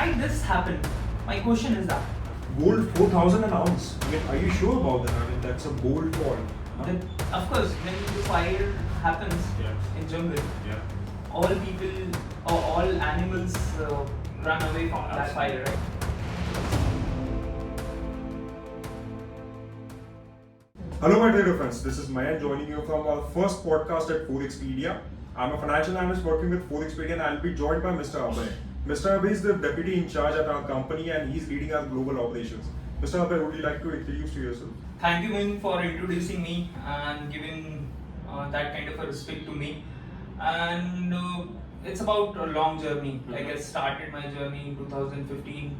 why this happened? My question is that. Gold 4,000 an ounce. I mean, are you sure about that? I mean, that's a bold call. Huh? Of course, when the fire happens in jungle, all people or all animals run away from that fire, right? Hello my dear friends, this is Mayan joining you from our first podcast at Forexpediaa. I'm a financial analyst working with Forexpediaa and I'll be joined by Mr. Abhay. Mr. Abhay is the deputy in charge at our company and he's leading our global operations. Mr. Abhay, would you like to introduce yourself? Thank you, Min, for introducing me and giving that kind of a respect to me. And it's about a long journey. Like I started my journey in 2015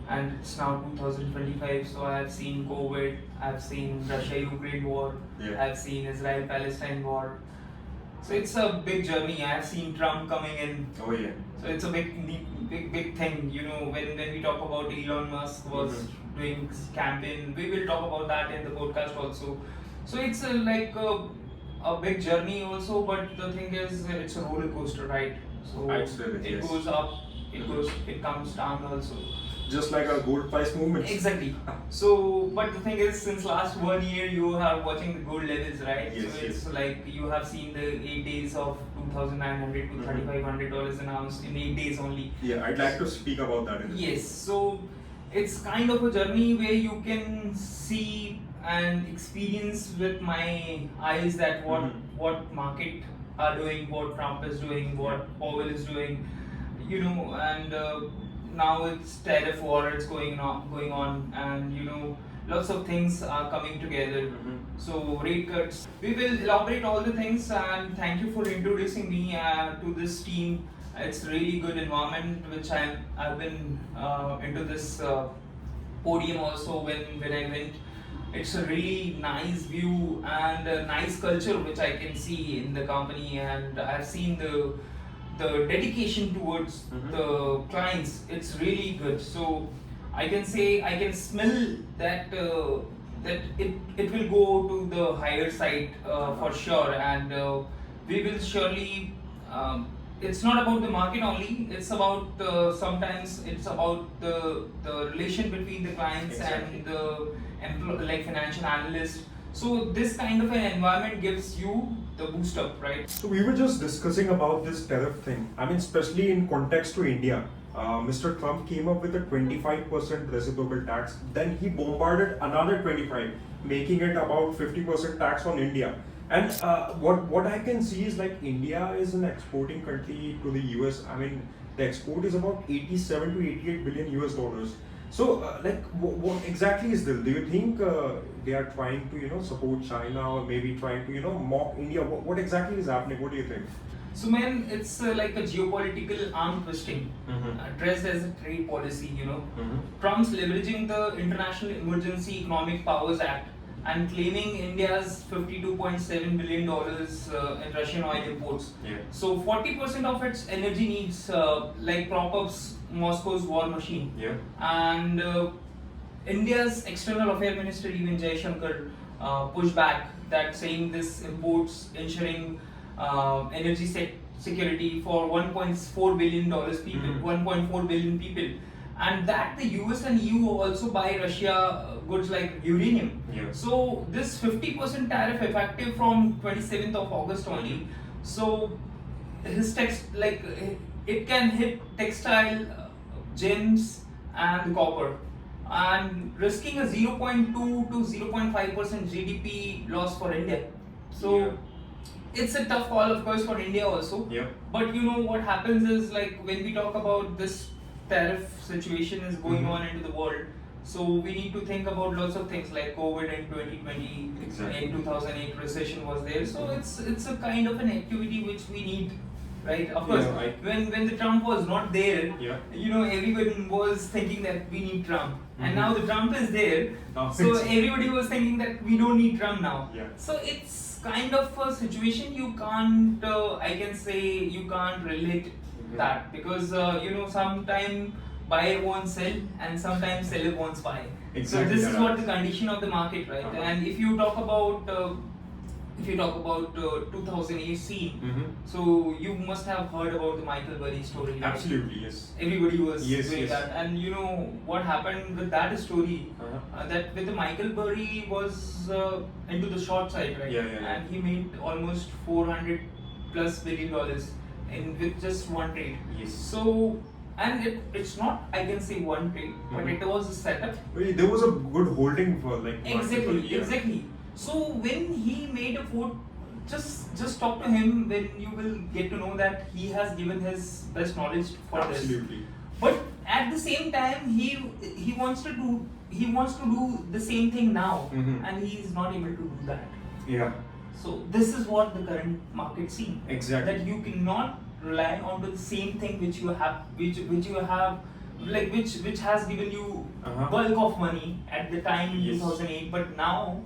and it's now 2025. So I have seen COVID, I've seen Russia-Ukraine war, I've seen Israel-Palestine war. So it's a big journey. I have seen Trump coming in. Oh yeah. So it's a big thing. You know, when we talk about Elon Musk was doing campaign, we will talk about that in the podcast also. So it's like a big journey also, but the thing is, it's a roller coaster ride. So it goes up, it comes down also. Just like our gold price movements. Exactly. So, but the thing is, since last 1 year, you are watching the gold levels, right? Yes, so it's like you have seen the 8 days of $2,900 to $3,500 an ounce in 8 days only. Yeah, I'd like to speak about that. Yes. So it's kind of a journey where you can see and experience with my eyes that what market are doing, what Trump is doing, what Powell is doing, you know, and now it's tariff war, it's going on, and you know, lots of things are coming together. So rate cuts. We will elaborate all the things, and thank you for introducing me to this team. It's really good environment which I've been into this podium also when I went. It's a really nice view and a nice culture which I can see in the company, and I've seen the dedication towards the clients. It's really good. So I can say I can smell that that it will go to the higher side for sure, and we will surely. It's not about the market only. It's about sometimes it's about the relation between the clients and the like financial analyst. So this kind of an environment gives you the boost up, right? So we were just discussing about this tariff thing. I mean, especially in context to India. Mr. Trump came up with a 25% reciprocal tax. Then he bombarded another 25, making it about 50% tax on India. And what I can see is like India is an exporting country to the US. I mean, the export is about 87 to 88 billion US dollars. So, what exactly is this? Do you think they are trying to, support China or maybe trying to, mock India? What exactly is happening? What do you think? So, man, it's like a geopolitical arm twisting, dressed as a trade policy, Trump's leveraging the International Emergency Economic Powers Act and claiming India's $52.7 billion in Russian oil imports. So 40% of its energy needs like prop ups Moscow's war machine. And India's External Affairs Minister even Jaishankar pushed back that saying this imports ensuring energy security for $1.4 billion people, 1.4 billion people. And that the US and EU also buy Russia goods like uranium. So this 50% tariff effective from 27th of August only. So his it can hit textile, gems and copper, and risking a 0.2 to 0.5% GDP loss for India. So it's a tough call, of course, for India also. But you know what happens is, like, when we talk about this tariff situation is going on into the world, so we need to think about lots of things like COVID in 2020, in 2008 recession was there. So it's a kind of an activity which we need, right? Of course, when the Trump was not there, everyone was thinking that we need Trump, and now the Trump is there, so everybody was thinking that we don't need Trump now. So it's kind of a situation you can't, I can say you can't relate that, because sometimes buyer wants sell and sometimes seller wants buy. So this is what the condition of the market, right? And if you talk about if you talk about 2008 scene, so you must have heard about the Michael Burry story. Right? Absolutely, yes. Everybody was Yes, doing yes. that, and you know what happened with that story? That with the Michael Burry was into the short side, right? Yeah. And he made almost $400+ billion in with just one trade. Yes. So, and it's not, I can say, one trade, but it was a setup. Well, there was a good holding for like Exactly, yeah. exactly. So when he made a vote, just talk to him when you will get to know that he has given his best knowledge for Absolutely. this. But at the same time, he wants to do the same thing now, and he is not able to do that. Yeah. So this is what the current market sees. Exactly. That you cannot rely on the same thing which you have, like which has given you bulk of money at the time in Yes. 2008, but now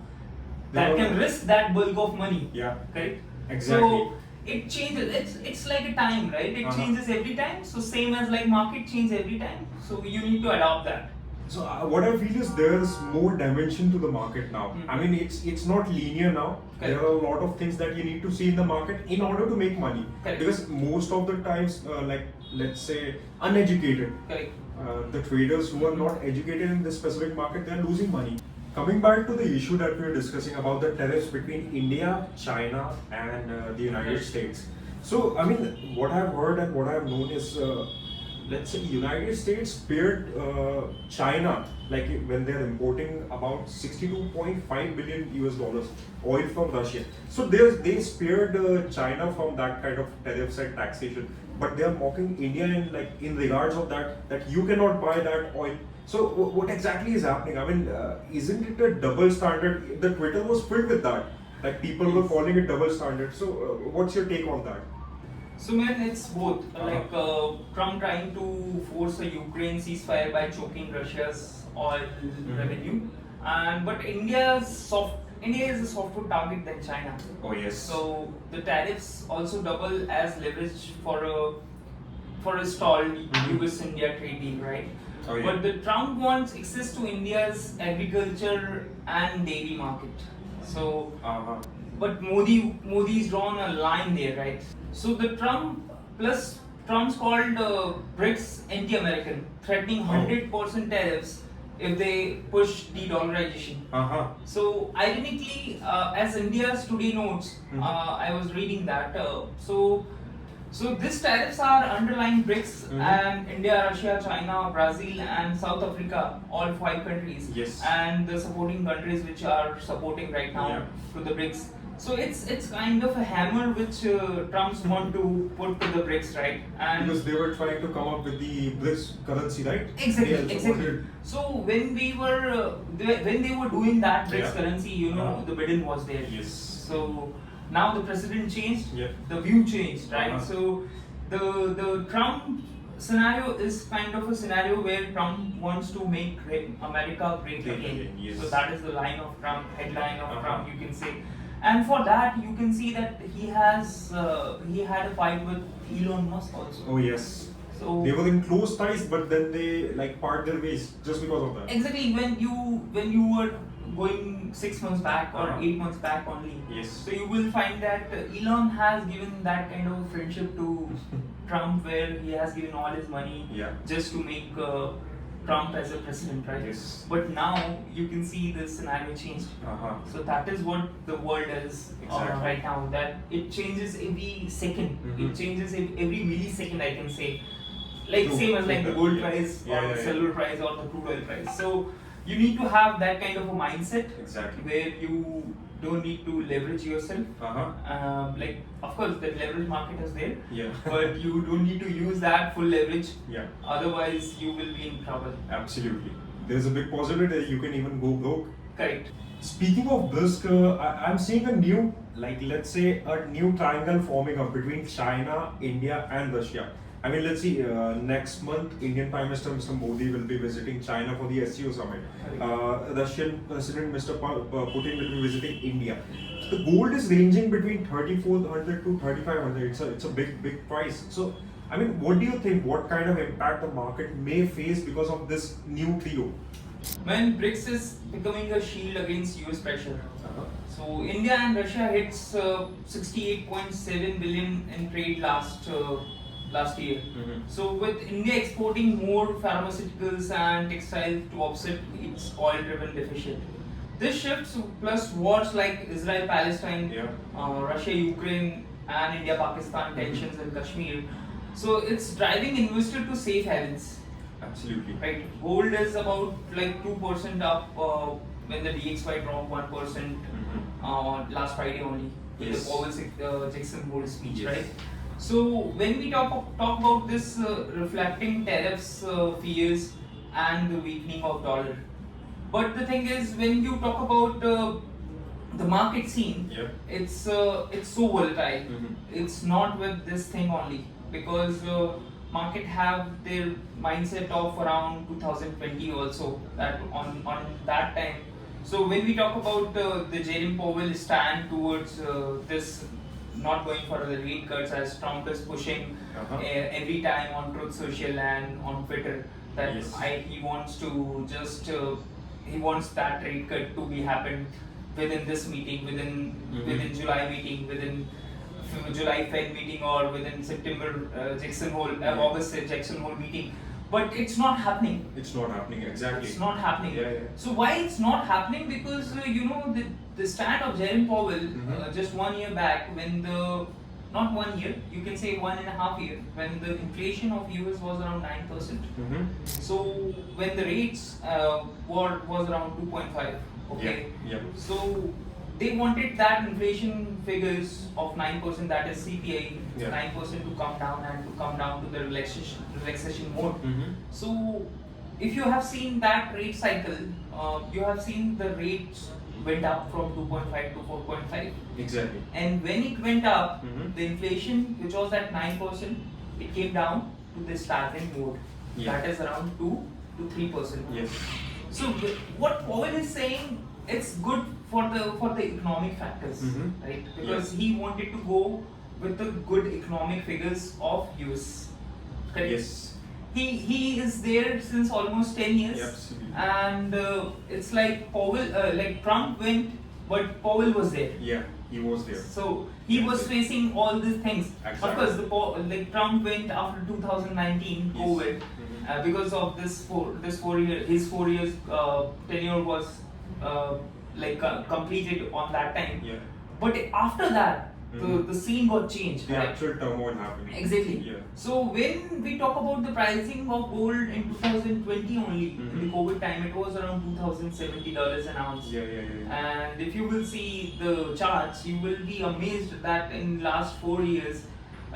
that can risk that bulk of money. Yeah. Correct. Exactly. So it changes. It's like a time, right? It changes every time. So same as like market change every time. So you need to adopt that. So what I feel is there's more dimension to the market now. I mean, it's not linear now. Correct. There are a lot of things that you need to see in the market in order to make money. Correct. Because most of the times, like let's say uneducated, Correct. The traders who are not educated in this specific market, they are losing money. Coming back to the issue that we were discussing about the tariffs between India, China, and the United States. So, I mean, what I've heard and what I've known is, let's say, United States spared China, like when they're importing about 62.5 billion US dollars oil from Russia. So they spared China from that kind of tariffs and taxation, but they are mocking India in regards of that you cannot buy that oil. So what exactly is happening? I mean, isn't it a double standard? The Twitter was filled with that. Like people were calling it double standard. So what's your take on that? So man, it's both. Like Trump trying to force a Ukraine ceasefire by choking Russia's oil revenue, and but India is a softer target than China. Oh yes. So the tariffs also double as leverage for a stalled US-India trade deal, right? Oh, yeah. But the Trump wants access to India's agriculture and dairy market. So, but Modi's drawn a line there, right? So the Trump's called BRICS anti-American, threatening 100% tariffs if they push de-dollarization. So ironically, as India's Today notes, I was reading that. So these tariffs are underlying BRICS and India, Russia, China, Brazil, and South Africa, all 5 countries. Yes. And the supporting countries which are supporting right now to the BRICS. So it's kind of a hammer which Trump's want to put to the BRICS, right? And because they were trying to come up with the BRICS currency, right? Exactly. So when they were doing that BRICS currency, the Biden was there. Yes. So now the president changed, Yeah. the view changed, right? So the Trump scenario is kind of a scenario where Trump wants to make America great again. Yes. So that is the line of Trump, headline of Trump, you can say. And for that, you can see that he had a fight with Elon Musk also. Oh yes. So they were in close ties, but then they part their ways just because of that. Exactly, when you were going 6 months back or 8 months back only. Yes. So you will find that Elon has given that kind of friendship to Trump, where he has given all his money just to make Trump as a president, right? Yes. But now you can see the scenario changed. So that is what the world is right now. That it changes every second. It changes every millisecond, I can say. Like same as like the gold price or the silver price or the crude oil price. So you need to have that kind of a mindset where you don't need to leverage yourself. Like of course the leverage market is there, but you don't need to use that full leverage. Otherwise you will be in trouble. Absolutely. There's a big possibility that you can even go broke. Correct. Speaking of this, I'm seeing a new, let's say, a new triangle forming up between China, India, and Russia. I mean, let's see, next month, Indian Prime Minister Mr. Modi will be visiting China for the SCO summit. Russian President Mr. Putin will be visiting India. The gold is ranging between 3,400 to 3,500. It's a big price. So, I mean, what do you think? What kind of impact the market may face because of this new trio? When BRICS is becoming a shield against US pressure. So India and Russia hits 68.7 billion in trade last year. So with India exporting more pharmaceuticals and textiles to offset its oil-driven deficit. This shifts plus wars like Israel-Palestine, Russia-Ukraine, and India-Pakistan tensions in Kashmir. So it's driving investors to safe havens. Absolutely. Right. Gold is about like 2% up when the DXY dropped 1% last Friday only. With the Powell Jackson Hole speech, right? So when we talk about this reflecting tariffs fears and the weakening of dollar. But the thing is, when you talk about the market scene, it's so volatile. It's not with this thing only, because market have their mindset of around 2020 also, that on that time. So when we talk about the Jerome Powell stand towards this not going for the rate cuts, as Trump is pushing every time on Truth Social and on Twitter, that he wants to just he wants that rate cut to be happen within this meeting, within July meeting, within July Fed meeting, or within September Jackson Hole, August Jackson Hole meeting. But it's not happening. It's not happening, exactly. It's not happening. Yeah. So why it's not happening? Because the stand of Jerome Powell just 1 year back, when not 1 year, you can say 1.5 years, when the inflation of US was around 9%. So when the rates was around 2.5. Okay. So they wanted that inflation figures of 9%, that is CPI, 9% to come down, and to come down to the relaxation mode. So if you have seen that rate cycle, you have seen the rates went up from 2.5 to 4.5. Exactly. And when it went up, the inflation, which was at 9%, it came down to this stagnant mode. That is around 2 to 3%. So what Powell is saying, it's good for the economic factors, right? Because he wanted to go with the good economic figures of US. Correct? He is there since almost 10 years, and it's like like Trump went, but Powell was there. He was there. So he was facing all these things. Exactly. Of course, like Trump went after 2019 COVID, because of this 4 year, his 4 years tenure was completed on that time. But after that, the scene got changed. The actual turmoil happening. Exactly. So when we talk about the pricing of gold in 2020 only, in the COVID time, it was around $2,070 an ounce. And if you will see the charts, you will be amazed that in last 4 years,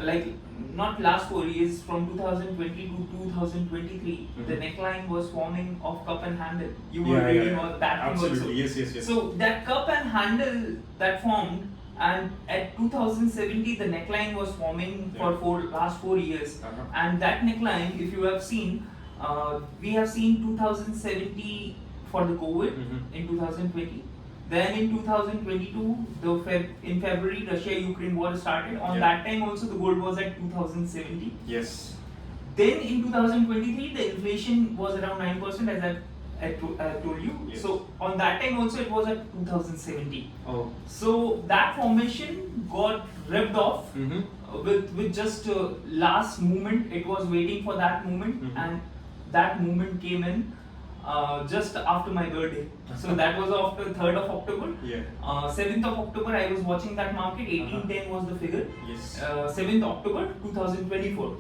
like not last 4 years, from 2020 to 2023, the neckline was forming of cup and handle. You were reading all that thing also. Yes. So that cup and handle that formed, and at 2070 the neckline was forming for last 4 years. And that neckline, if you have seen, we have seen 2070 for the COVID in 2020. Then in 2022, in February, Russia-Ukraine war started. On that time also the gold was at 2070. Then in 2023, the inflation was around 9%, as I told you. So on that time also it was at 2070. So that formation got ripped off with just last movement. It was waiting for that movement, and that movement came in just after my birthday. So that was after 3rd of October. 7th of October I was watching that market. 1810 was the figure. 7th October 2024.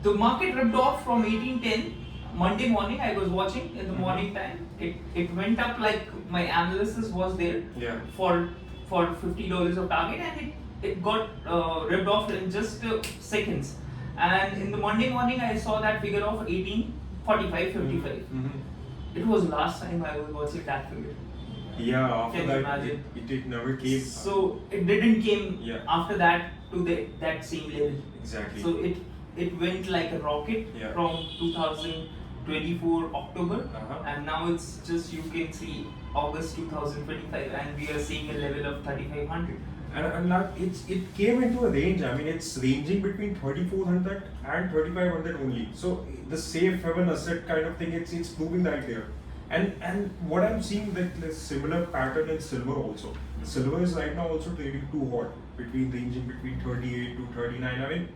The market ripped off from 1810. Monday morning I was watching in the morning time. It went up, like my analysis was there for $50 of target, and it got ripped off in just seconds. And in the Monday morning I saw that figure of 1845.55. It was last time I was watching that figure. After Can you imagine? It never came. So it didn't came after that to that same level. Exactly. So it went like a rocket from 2024 October, and now it's just, you can see, August 2025, and we are seeing a level of 3500. And now it came into a range. I mean, it's ranging between 3,400 and 3,500 only. So the safe haven asset kind of thing, it's proving right there. And what I'm seeing that the similar pattern in silver also. Silver is right now also trading too hot, ranging between 38 to 39. I mean,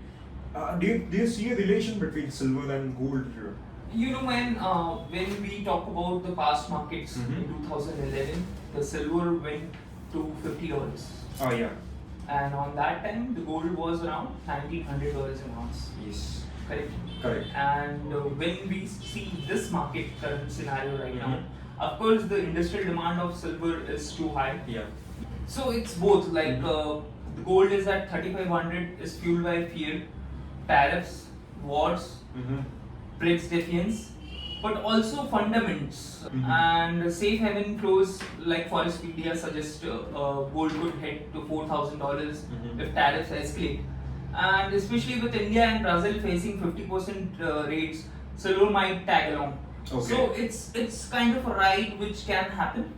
do you see a relation between silver and gold here? You know, when we talk about the past markets in 2011, the silver went to $50. Oh yeah. And on that time, the gold was around $1,900 an ounce. Yes. Correct. Correct. And when we see this market current scenario right now, of course, the industrial demand of silver is too high. Yeah. So it's both. Like the gold is at 3,500, is fueled by fear, tariffs, wars, BRICS defiance, but also fundamentals. And safe haven flows like Forexpediaa suggest gold could head to $4,000 if tariffs escalate. And especially with India and Brazil facing 50% rates, silver might tag along. Okay. So it's kind of a ride which can happen.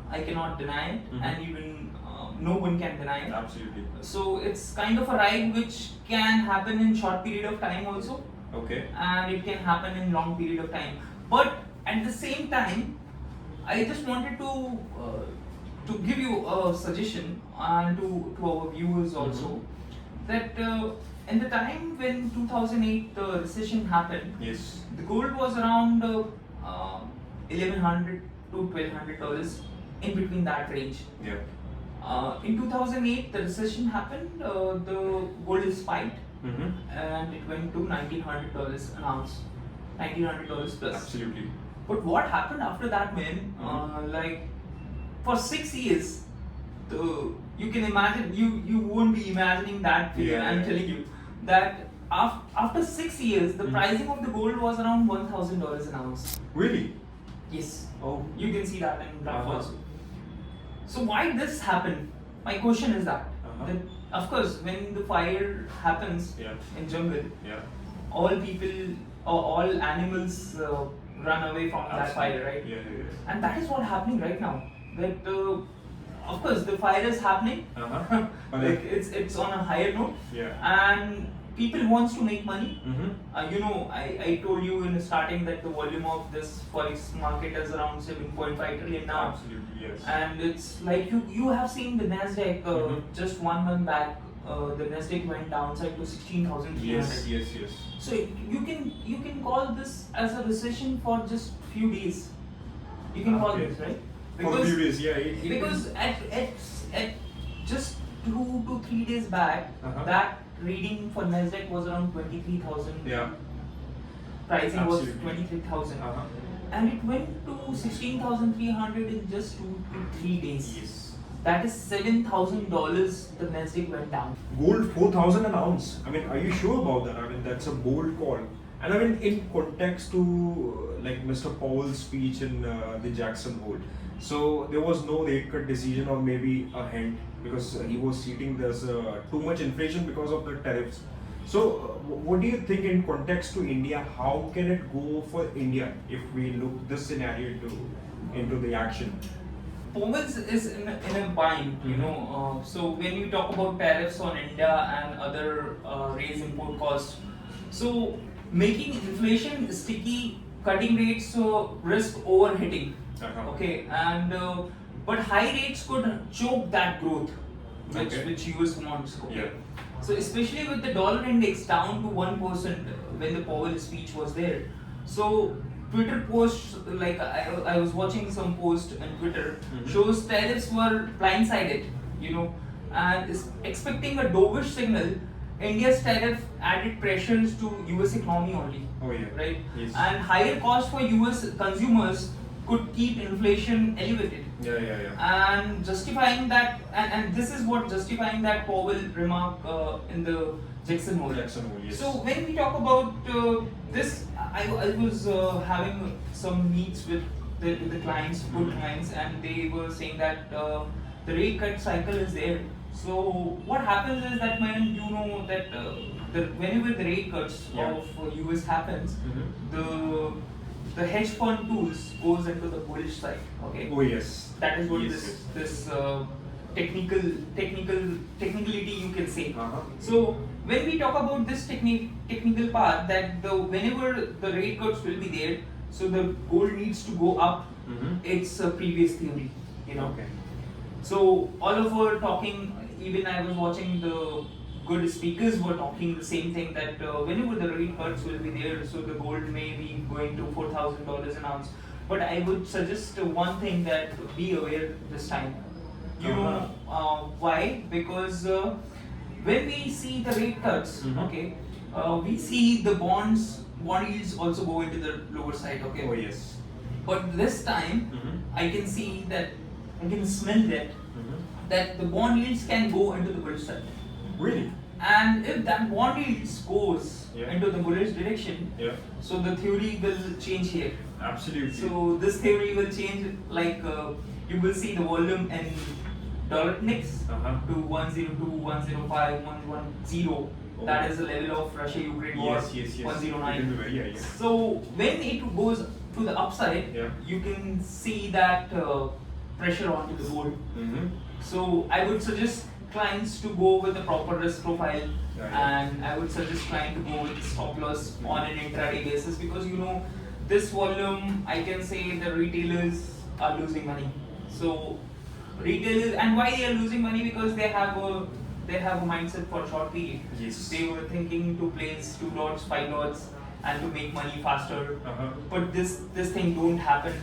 I cannot deny it, and even no one can deny it. Absolutely. So it's kind of a ride which can happen in short period of time also. Okay. And it can happen in long period of time. But at the same time, I just wanted to give you a suggestion and to our viewers also that in the time when 2008 the recession happened, yes, the gold was around $1,100 to $1,200 in between that range. Yeah. In 2008 the recession happened, the gold spiked and it went to $1,900 an ounce, $1,900 plus. Absolutely. But what happened after that, man? Like for 6 years, you can imagine, you won't be imagining that figure. I'm telling you that after 6 years, the pricing of the gold was around $1,000 an ounce. Really? Yes. Oh. You can see that in graph also. So why this happened? My question is that of course, when the fire happens in jungle, all people or all animals run away from that fire, right? And that is what's happening right now. That of course the fire is happening. Like it's on a higher note, and people wants to make money. You know, I told you in the starting that the volume of this Forex market is around 7.5 trillion now. Absolutely, yes. And it's like you have seen the Nasdaq just 1 month back. The Nasdaq went downside to 16,300. Yes. So you can call this as a recession for just few days. You can call this, right? For a few days, because at just 2 to 3 days back, that reading for Nasdaq was around 23,000. Yeah. Pricing was 23,000. And it went to 16,300 in just 2 to 3 days. Yes. That is $7,000 the Nasdaq went down. Gold 4,000 an ounce. I mean, are you sure about that? I mean, that's a bold call. And I mean, in context to like Mr. Powell's speech in the Jackson Hole, so there was no rate cut decision or maybe a hint because he was citing there's too much inflation because of the tariffs. So, what do you think in context to India? How can it go for India if we look this scenario into the action? Powell is in a bind, you know. So when we talk about tariffs on India and other raise import costs, so making inflation sticky, cutting rates, so risk overhitting. Okay, and but high rates could choke that growth, which US wants. Okay. So especially with the dollar index down to 1% when the Powell speech was there. So Twitter posts, like I was watching some post on Twitter, shows tariffs were blindsided, you know, and is expecting a dovish signal. India's tariff added pressures to US economy only. Oh yeah. Right? Yes. And higher costs for US consumers could keep inflation elevated. And justifying that, and this is what justifying that Powell remark in the Jackson Hole. Yes. So when we talk about this, I was having some meets with the clients, good clients, and they were saying that the rate cut cycle is there. So what happens is that when you know that whenever the rate cuts of US happens, the hedge fund tools goes into the bullish side. Okay. Oh yes. That is what technicality, you can say. Uh-huh. So when we talk about this technical part, that whenever the rate cuts will be there, so the gold needs to go up. It's a previous theory, Okay. So all of our talking, even I was watching the good speakers were talking the same thing, that whenever the rate cuts will be there, so the gold may be going to $4,000 an ounce. But I would suggest one thing, that be aware this time. Why? Because when we see the rate cuts, okay, we see the bond yields also go into the lower side, okay. Oh yes. But this time, I can see that, I can smell that the bond yields can go into the bullish side. Really? And if that bond yields goes into the bullish direction, so the theory will change here. Absolutely. So this theory will change, like you will see the volume in dollar index to 102, 105, 110. Oh. That is the level of Russia-Ukraine war. Yes. 109. It will be very high, yeah. So when it goes to the upside, you can see that pressure onto the gold. So I would suggest clients to go with a proper risk profile, and I would suggest client to go with stop loss on an intraday basis, because this volume, I can say the retailers are losing money. So retailers, and why they are losing money? Because they have a mindset for short period. Yes. They were thinking to place 2 lots, 5 lots, and to make money faster. But this thing don't happen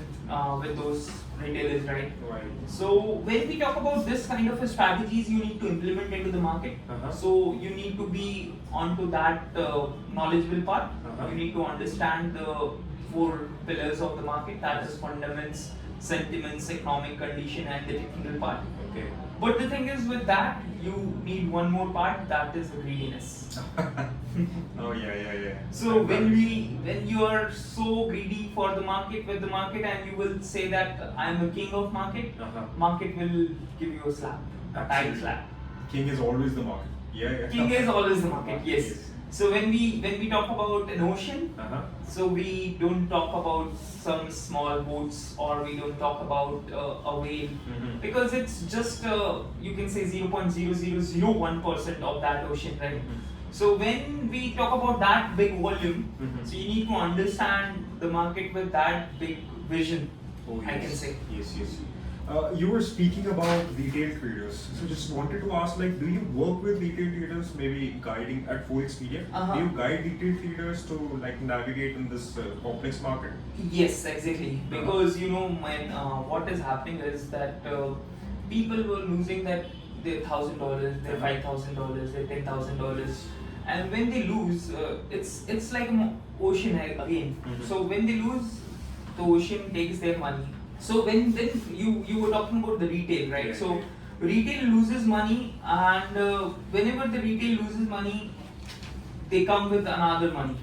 with those retailers, right? So when we talk about this kind of strategies, you need to implement into the market. So you need to be onto that knowledgeable part. You need to understand the 4 pillars of the market, that is fundamentals, sentiments, economic condition, and the technical part. Okay. But the thing is, with that, you need one more part, that is greediness. Oh yeah. So when you are so greedy for the market, with the market, and you will say that I am a king of market, market will give you a slap, a tight slap. King is always the market. Yeah. King is always the market. Yes. So when we talk about an ocean, so we don't talk about some small boats, or we don't talk about a whale, because it's just you can say 0.0001% of that ocean, right? So when we talk about that big volume, so you need to understand the market with that big vision. I can say. Yes. You were speaking about retail traders, so just wanted to ask, like, do you work with retail traders, maybe guiding at Forexpediaa? Do you guide retail traders to like navigate in this complex market? Yes, exactly. Because when what is happening is that people were losing their $1,000, their $5,000, their $10,000, and when they lose, it's like an ocean again. So when they lose, the ocean takes their money. So then you were talking about the retail, right? So retail loses money, and whenever the retail loses money, they come with another money.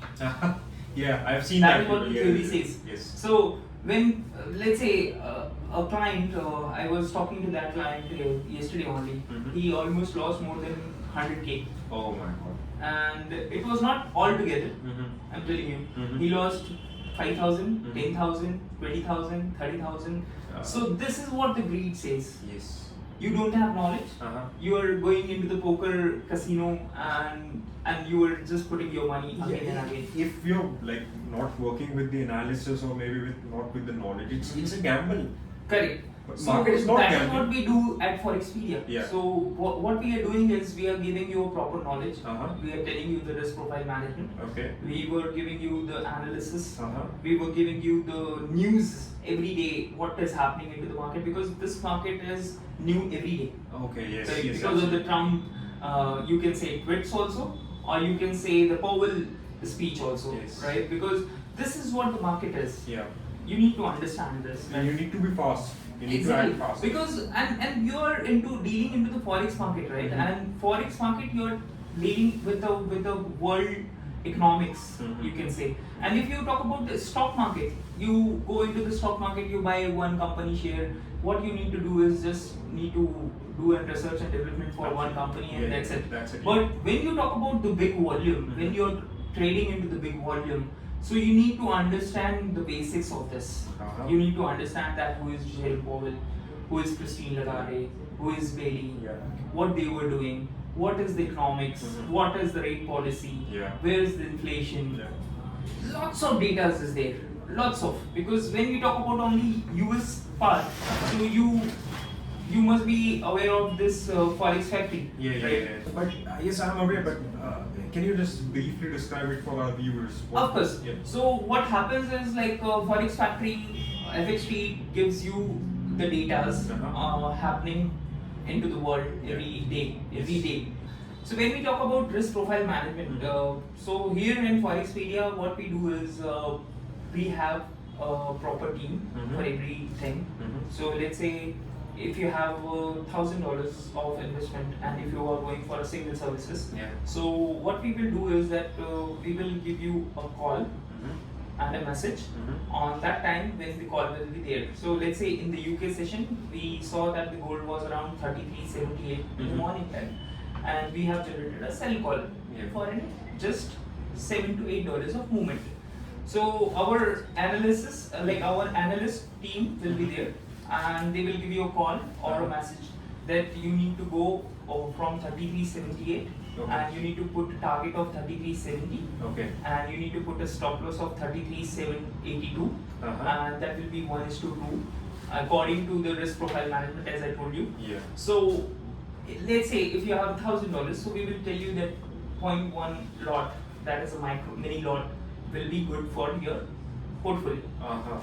Yeah, I've seen that. That is what the theory says. Yes. So when let's say a client, I was talking to that client yesterday only. He almost lost more than 100K. Oh my god. And it was not all together. I'm telling you, he lost 5,000, 10,000, 20,000, 30,000. So this is what the greed says. Yes. You don't have knowledge. You are going into the poker casino, and you are just putting your money again and again. If you're like not working with the analysis, or maybe not with the knowledge, it's a gamble. Correct. But So market is not that is gambling. what we do at Forexpediaa. Yeah. So what we are doing is we are giving you a proper knowledge. We are telling you the risk profile management. Okay. We were giving you the analysis. Uh-huh. We were giving you the news every day, what is happening into the market, because this market is new every day. Okay, yes, Right? yes. Because of the Trump, you can say tweets also, or you can say the Powell speech also, Yes. right? Because this is what the market is. Yeah. You need to understand this. And you need to be fast. You need Exactly. to act fast. Because and you are dealing into the forex market, right? And forex market, you are dealing with the world economics, you can say. And if you talk about the stock market, you go into the stock market, you buy one company share. What you need to do is just need to do a research and development for one company, and that's it. But when you talk about the big volume, when you're trading into the big volume, so you need to understand the basics of this. You need to understand that who is Jerome Powell, who is Christine Lagarde, who is Bailey, Yeah. what they were doing, what is the economics, what is the rate policy, Yeah. where is the inflation. Yeah. Lots of data is there, lots of, because when we talk about only US part, so you must be aware of this Forex factory. Right? But yes, I'm aware. But can you just briefly describe it for our viewers? Of course. Yeah. So what happens is like Forex factory, FXT gives you the datas happening into the world every day. So when we talk about risk profile management, so here in Forexpediaa, what we do is we have a proper team for everything. So let's say if you have $1,000 of investment and if you are going for a single services, so what we will do is that we will give you a call and a message on that time when the call will be there. So let's say in the UK session, we saw that the gold was around 33.78 in the morning time, and we have generated a sell call for just $7 to $8 of movement. So our analysis, like our analyst team will be there, and they will give you a call or a message that you need to go from 33.78 and you need to put a target of 33.70 and you need to put a stop loss of 33.782 and that will be 1:2 according to the risk profile management, as I told you. So let's say if you have $1,000, so we will tell you that 0.1 lot, that is a mini lot, will be good for your portfolio.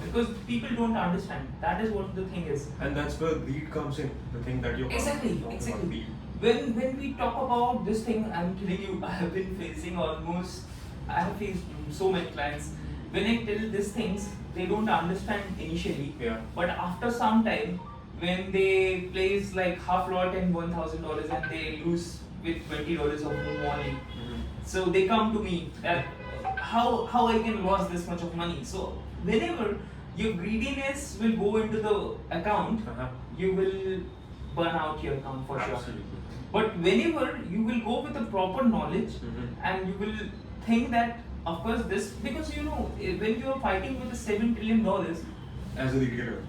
Because people don't understand. That is what the thing is. And that's where lead comes in. The thing that you're Exactly. When we talk about this thing, I'm telling you, I have faced so many clients. When I tell these things, they don't understand initially. But after some time, when they place like half lot and $1,000 and they lose with $20 of money, so they come to me that how I can lose this much of money. So whenever your greediness will go into the account, you will burn out your account for sure. But whenever you will go with the proper knowledge and you will think that, of course, this, because you know, when you are fighting with the $7 trillion, as a retailer,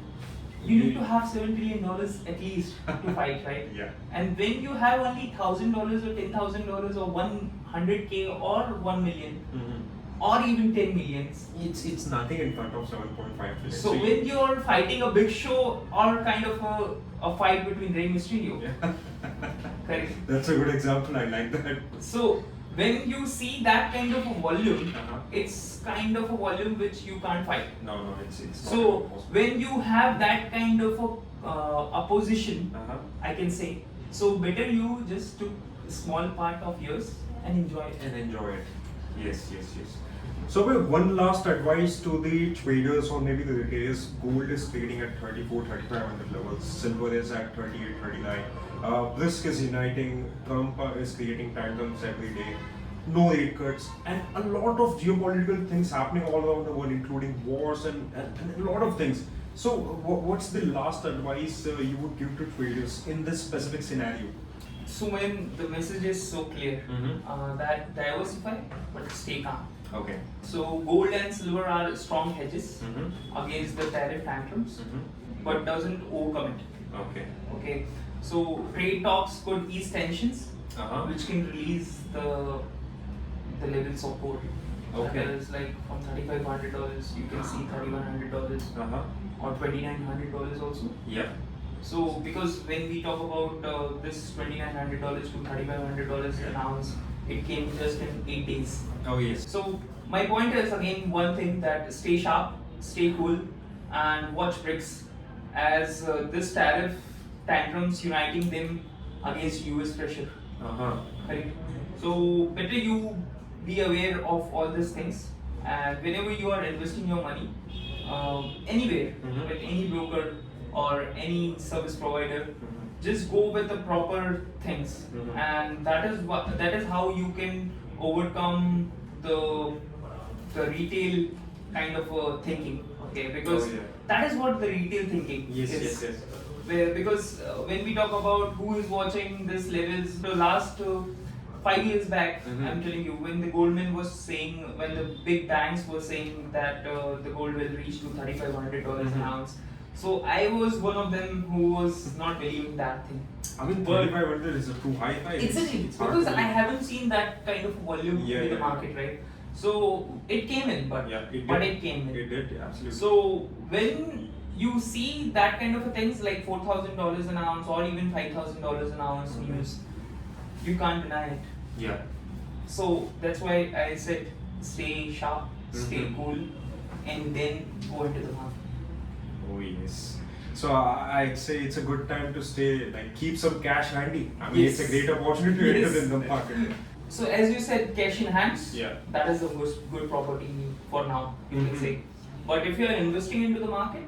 you need to have $7 trillion at least to fight, right? And when you have only $1,000 or $10,000 or 100K or 1 million or even 10 millions, it's nothing in front of 7.5 trillion. So when you are fighting a big show or kind of a fight between Rey Mysterio, correct? That's a good example. I like that. So when you see that kind of a volume, it's kind of a volume which you can't fight. No, it's so when you have that kind of a opposition, I can say, so better you just took a small part of yours and enjoy it. Yes. So one last advice to the traders or maybe the retailers. Gold is trading at 3,500 levels. Silver is at 38, 39. BRICS is uniting. Trump is creating tantrums every day. No rate cuts, and a lot of geopolitical things happening all around the world, including wars and a lot of things. So what's the last advice you would give to traders in this specific scenario? So when the message is so clear that diversify but stay calm. So gold and silver are strong hedges against the tariff tantrums, but doesn't overcome it. Okay. So trade talks could ease tensions, which can release the levels of gold. That is like from $3,500, you can see $3,100 or $2,900 also. So because when we talk about this $2,900 to $3,500 an ounce, it came just in 8 days. So my point is again one thing, that stay sharp, stay cool, and watch BRICS as this tariff tantrums uniting them against US pressure. Right? So better you be aware of all these things, and whenever you are investing your money anywhere with any broker or any service provider, just go with the proper things, and that is how you can overcome the retail kind of thinking. Because that is what the retail thinking is. Because when we talk about who is watching these levels, the last 5 years back, I'm telling you, when the Goldman was saying, when the big banks were saying that the gold will reach to $3,500 an ounce, So I was one of them who was not believing that thing. I mean, But 3,500 is a too high price. exactly, It's hard because to I believe. haven't seen that kind of volume in the market, right? So it came in, but it came in. It did, yeah, absolutely. So when you see that kind of a things like $4,000 an ounce or even $5,000 an ounce news, you can't deny it. Yeah. So that's why I said stay sharp, stay cool, and then go into the market. Oh yes. So I'd say it's a good time to stay, like keep some cash handy. I mean, it's a great opportunity to enter in the market. So as you said, cash in hands. Yeah. That is the most good property for now, you can say. But if you are investing into the market,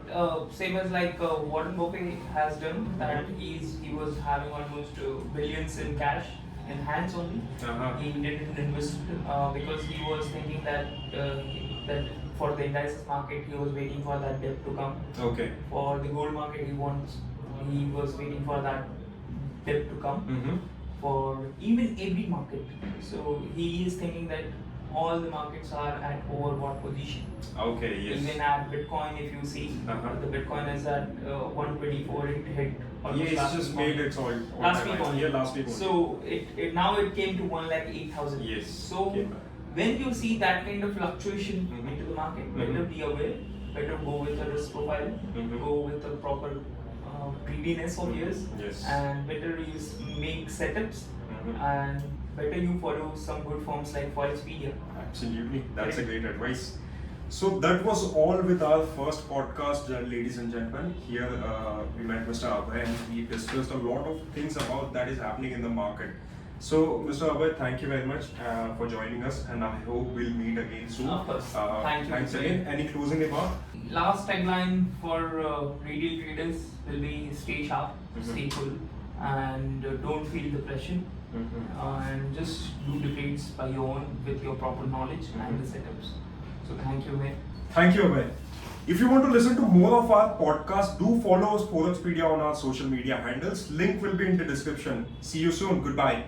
same as like Warren Buffett has done, that he was having almost billions in cash in hands only. He didn't invest because he was thinking that that for the indices market he was waiting for that dip to come. Okay. For the gold market he was waiting for that dip to come. For even every market. So he is thinking that all the markets are at overbought position. Okay, yes. Even at Bitcoin, if you see, the Bitcoin is at 124. It hit almost it's just made its all last week only. Yeah, last week only. So it now it came to 1,08,000. Yes. So when you see that kind of fluctuation into the market, better be aware. Better go with a risk profile. Go with a proper greediness of yours. Yes. And better make setups. And better you follow some good forms like Forexpediaa. Absolutely, that's a great advice. So that was all with our first podcast, ladies and gentlemen. Here we met Mr. Abhay and we discussed a lot of things about that is happening in the market. So Mr. Abhay, thank you very much for joining us, and I hope we'll meet again soon. Of course. Thank you. Thanks again. Any closing remark? Last tagline for retail traders will be stay sharp, stay cool, and don't feel the pressure. And just do the trades by your own with your proper knowledge and the setups. So thank you, Abhay. Thank you, Abhay. If you want to listen to more of our podcast, do follow us Forexpediaa on our social media handles. Link will be in the description. See you soon. Goodbye.